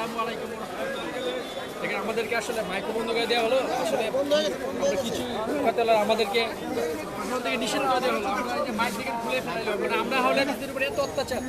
আসসালামু আলাইকুম ওয়া রাহমাতুল্লাহ। দেখেন আমাদেরকে আসলে মাইক্রো বন্ধ করে দেওয়া হলো, আসলে আমরা কিছু কথা আমাদেরকে প্রশাসন থেকে নিষেধ করে দেওয়া হলো। আমরা এই যে মাইক থেকে খুলে ফেলাই মানে আমরা হলে আমাদের উপরে এত অত্যাচার,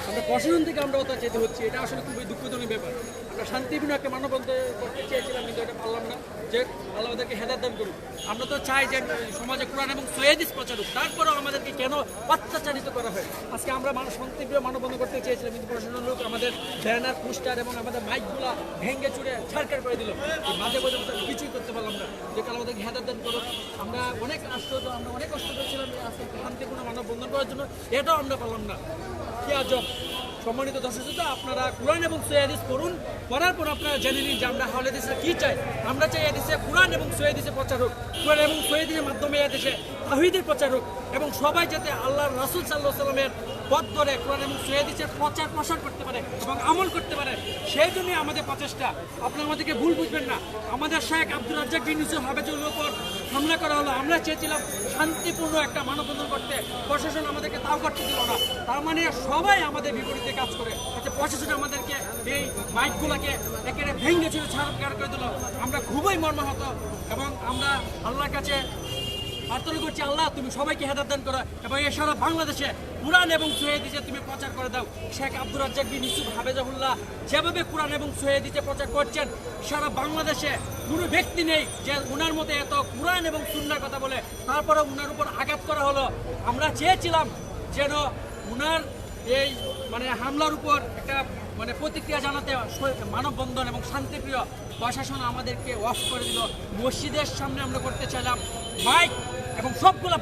আমরা প্রশাসন থেকে আমরা অত্যাচারিত হচ্ছি, এটা আসলে খুবই দুঃখজনক ব্যাপার। আমরা শান্তিপূর্ণ একটা মানববন্ধন করতে চেয়েছিলাম, কিন্তু এটা পারলাম না। যে আল্লাহ আমাদেরকে হেদায়েত দান করুক। আমরা তো চাই যে সমাজে কোরআন এবং সহিহ হাদিস প্রচার হোক, তারপরেও আমাদেরকে কেন অত্যাচারিত করা হয়? আজকে আমরা শান্তিপ্রিয় মানববন্ধন করতে চেয়েছিলাম, কিন্তু প্রশাসন লোক আমাদের ব্যানার, পোস্টার এবং আমাদের মাইকগুলা ভেঙে চুরে ছাড়কার করে দিল। মাঝে মাঝে কিছুই করতে পারলাম না। যে কাল আমাদেরকে হেদায়েত দান করুক। আমরা অনেক কষ্ট করেছিলাম আজকে শান্তিপূর্ণ মানববন্ধন করার জন্য, এটাও আমরা পারলাম না। কি আজব! সম্মানিত দর্শক, আপনারা কোরআন এবং সহিহ হাদিস পড়ুন, পড়ার পর আপনারা জেনে নিন যে আমরা আহলে হাদিসরা কি চাই। আমরা চাই এদেশে কোরআন এবং সহিহ হাদিসের প্রচার হোক, কোরআন এবং সহিহ হাদিসের মাধ্যমে এদেশে তাওহীদের প্রচার হোক এবং সবাই যাতে আল্লাহর রাসূল সাল্লাল্লাহু আলাইহি ওয়াসাল্লামের পথ ধরে কোরআন এবং সহিহ হাদিসের প্রসার করতে পারে এবং আমল করতে পারে। সেই জন্যই আমাদের প্রচেষ্টা। আপনারা আমাদেরকে ভুল বুঝবেন না। আমাদের শেখ আব্দুর রাজ্জাক বিন ইউসুফ হাফেজুল্লাহর উপর হামলা করা হলো। আমরা চেয়েছিলাম শান্তিপূর্ণ একটা মানববন্ধন করতে, প্রশাসন আমাদেরকে তাও করতে দিল না। তার মানে সবাই আমাদের বিপরীতে কাজ করে। প্রশাসন আমাদেরকে এই মাইকগুলোকে একেবারে ভেঙে চুরে ছাড়কার করে দিল। আমরা খুবই মর্মাহত এবং আমরা আল্লাহর কাছে প্রার্থনা করছি, আল্লাহ তুমি সবাইকে হেদায়েত দান করো এবং এ সারা বাংলাদেশে কোরআন এবং সহিহ হাদিসে তুমি প্রচার করে দাও। শেখ আব্দুর রাজ্জাক বিন ইউসুফ হাফেজাহুল্লাহ যেভাবে কোরআন এবং সহিহ হাদিসে প্রচার করছেন, সারা বাংলাদেশে কোনো ব্যক্তি নেই যে উনার মতে এত কোরআন এবং সুন্নাহর কথা বলে। তারপরে উনার উপর আঘাত করা হলো। আমরা চেয়েছিলাম যেন উনার এই হামলার উপর একটা প্রতিক্রিয়া জানাতে মানববন্ধন এবং শান্তিপ্রিয় প্রশাসন আমাদেরকে অফ করে দিল। মসজিদের সামনে আমরা করতে চাইলাম, মাইক এবং সবগুলো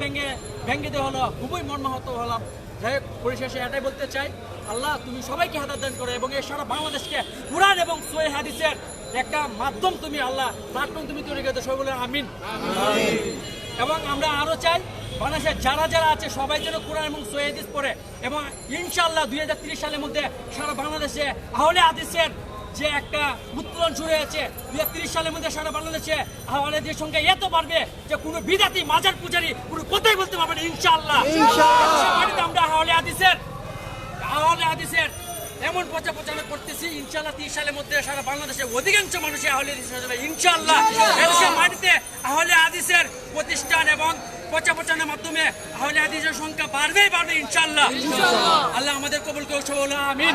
ভেঙে দেওয়া হলো। খুবই মর্মাহত হলাম। যাই হোক, পরিশেষে এটাই বলতে চাই, আল্লাহ তুমি সবাইকে হেদায়েত দান করো এবং এই সারা বাংলাদেশকে কোরআন এবং সহিহ হাদিসের একটা মাধ্যম তুমি, আল্লাহ প্ল্যাটফর্ম তুমি তৈরি করে দাও। সবাই বলে আমিন। এবং আমরা আরও চাই বাংলাদেশের যারা আছে সবাই যেন কোরআন এবং সহিহ হাদিস পড়ে এবং ইনশাআল্লাহ 2030 সালের মধ্যে সারা বাংলাদেশে আহলে হাদিসের যে একটা উত্তোলন শুরু হয়েছে। 2030 সালের মধ্যে সারা বাংলাদেশে আহলে হাদিসের সংখ্যা এত বাড়বে যে কোনো বিদাতি মাজার পূজারি কোনো কথাই বলতে পারবে না। ইনশাআল্লাহ আমরা আহলে হাদিসের এমন প্রচার করতেছি, ইনশাআল্লাহ 30 সালের মধ্যে সারা বাংলাদেশের অধিকাংশ মানুষই আহলে হাদিস হয়ে যাবে। ইনশাআল্লাহ এদেশের মাটিতে আহলে হাদিসের প্রতিষ্ঠান এবং প্রচারের মাধ্যমে আহলে হাদিসের সংখ্যা বাড়বে ইনশাআল্লাহ। আল্লাহ আমাদের কবুল করুন। সবাই বলো আমিন।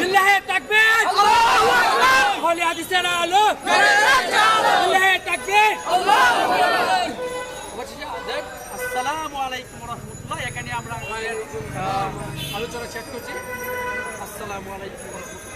লিল্লাহি তাকবীর, আল্লাহু আকবার। আহলে হাদিসের আলো, লিল্লাহি তাকবীর, আল্লাহু আকবার। আসসালামু আলাইকুম ওয়া রাহমাতুল্লাহ। এখানে আমরা আলোচনা শেষ করছি। আসসালামু আলাইকুম ওয়া রাহমাতুল্লাহ।